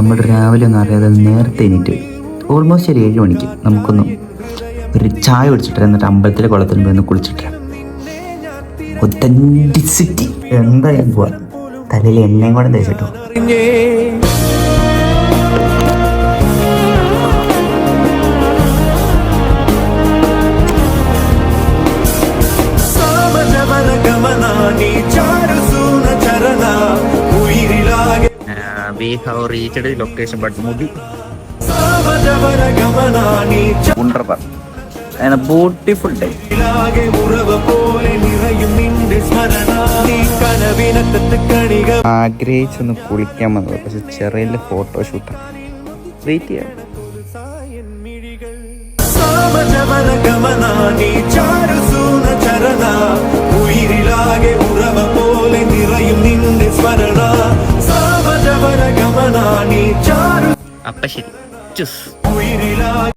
നമ്മൾ രാവിലെ ഒന്നും അറിയാതെ നേരത്തെ എണീറ്റ് ഓൾമോസ്റ്റ് ഒരു 7 മണിക്ക് നമുക്കൊന്നും ഒരു ചായ കുടിച്ചിട്ട് എന്നിട്ട് അമ്പലത്തിലെ കുളത്തിൽ പോയി ഒന്ന് കുളിച്ചിട്ട് ഒത്തൻറ്റിസിറ്റി എന്തായാലും പോവാ. തലയിൽ എണ്ണയും കൂടെ തേച്ചിട്ടോ. We have reached the location, but Mudi Wunderbar and a beautiful day. ആഗ്രഹിച്ചൊന്ന് കുളിക്കാൻ വന്നത്, പക്ഷെ ചെറിയ ഫോട്ടോഷൂട്ട് വെയിറ്റ് ചെയ്യാം. അപ്പൊ ശരി.